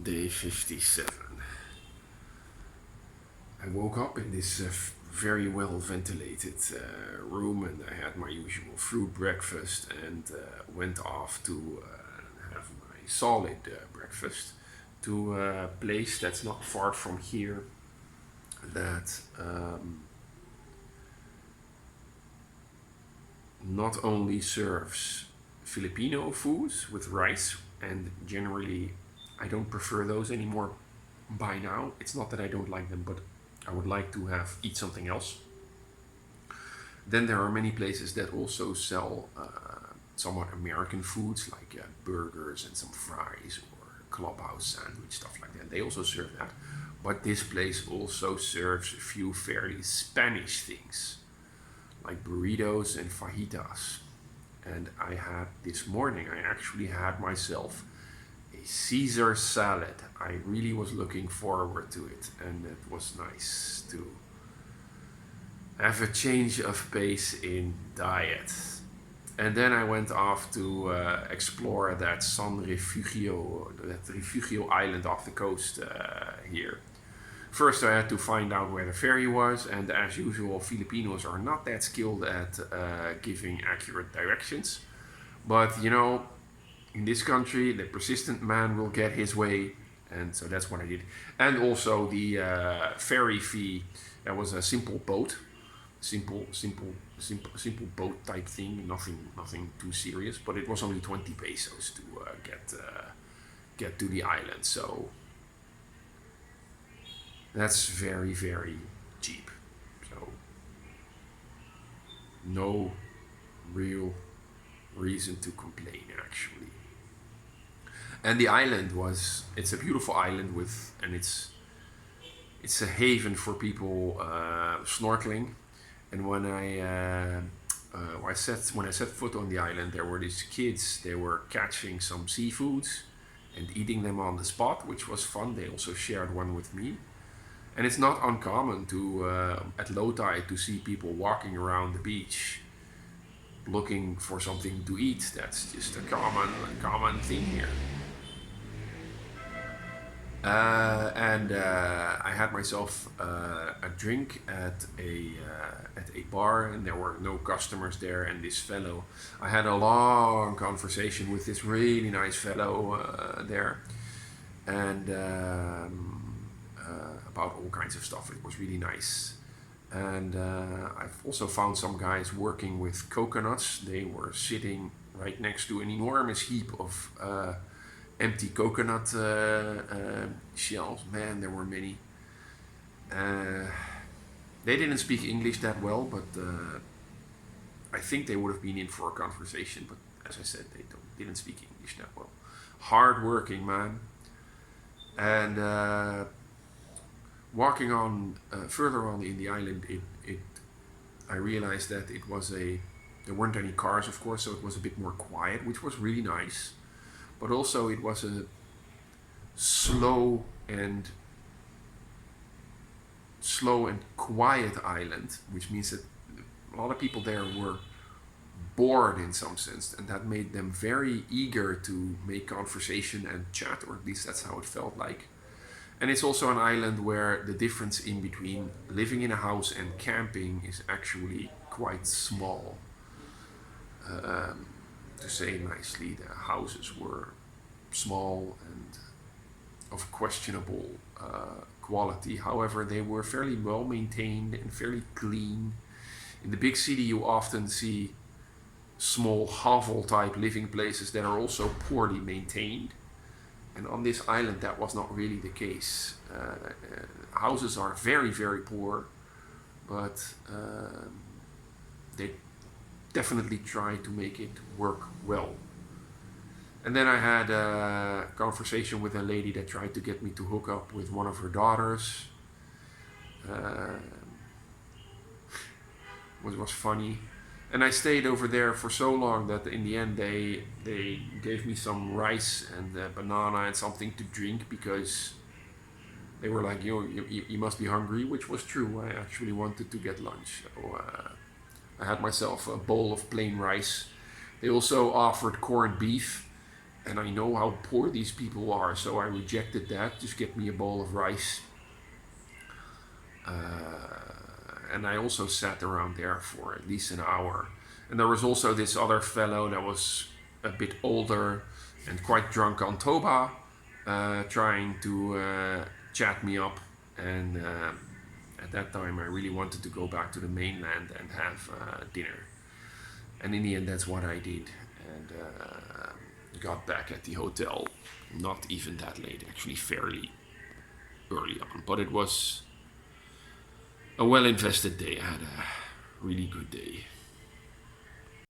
Day 57. I woke up in this very well ventilated room, and I had my usual fruit breakfast and went off to have my solid breakfast to a place that's not far from here that not only serves Filipino foods with rice, and generally I don't prefer those anymore by now. It's not that I don't like them, but I would like to have eat something else. Then there are many places that also sell somewhat American foods like burgers and some fries or clubhouse sandwich stuff like that. They also serve that, but this place also serves a few fairly Spanish things like burritos and fajitas. And I had this morning, I actually had myself a Caesar salad. I really was looking forward to it, and it was nice to have a change of pace in diet. And then I went off to explore that Refugio island off the coast here. First, I had to find out where the ferry was, and as usual, Filipinos are not that skilled at giving accurate directions. But you know, in this country, the persistent man will get his way, and so that's what I did. And also, the ferry fee, that was a simple boat, simple boat type thing, nothing too serious, but it was only 20 pesos to get to the island. So that's very cheap. So no real reason to complain actually. And the island it's a beautiful island and it's a haven for people snorkeling. And when I set foot on the island, there were these kids. They were catching some seafoods and eating them on the spot, which was fun. They also shared one with me. And it's not uncommon to at low tide to see people walking around the beach looking for something to eat. That's just a common thing here. And I had myself a drink at a bar, and there were no customers there. And this fellow, I had a long conversation with this really nice fellow there, and about all kinds of stuff. It was really nice. And I've also found some guys working with coconuts. They were sitting right next to an enormous heap of empty coconut shells. Man, there were many. They didn't speak English that well, but I think they would have been in for a conversation. But as I said, they didn't speak English that well. Hard working, man. And walking on further on in the island, I realized that there weren't any cars, of course, so it was a bit more quiet, which was really nice. But also it was a slow and quiet island, which means that a lot of people there were bored in some sense, and that made them very eager to make conversation and chat, or at least that's how it felt like. And it's also an island where the difference in between living in a house and camping is actually quite small. To say nicely, the houses were small and of questionable quality. However, they were fairly well maintained and fairly clean. In the big city, you often see small hovel type living places that are also poorly maintained. And on this island, that was not really the case. Houses are very poor, but they definitely try to make it work well. And then I had a conversation with a lady that tried to get me to hook up with one of her daughters. Which was funny. And I stayed over there for so long that in the end they gave me some rice and a banana and something to drink, because they were like, you must be hungry, which was true. I actually wanted to get lunch. So I had myself a bowl of plain rice. They also offered corned beef, And I know how poor these people are, so I rejected that. Just get me a bowl of rice. And I also sat around there for at least an hour. And there was also this other fellow that was a bit older and quite drunk on Toba, trying to chat me up. And at that time, I really wanted to go back to the mainland and have dinner. And in the end, that's what I did. And got back at the hotel. Not even that late, actually, fairly early on. But it was a well invested day. I had a really good day.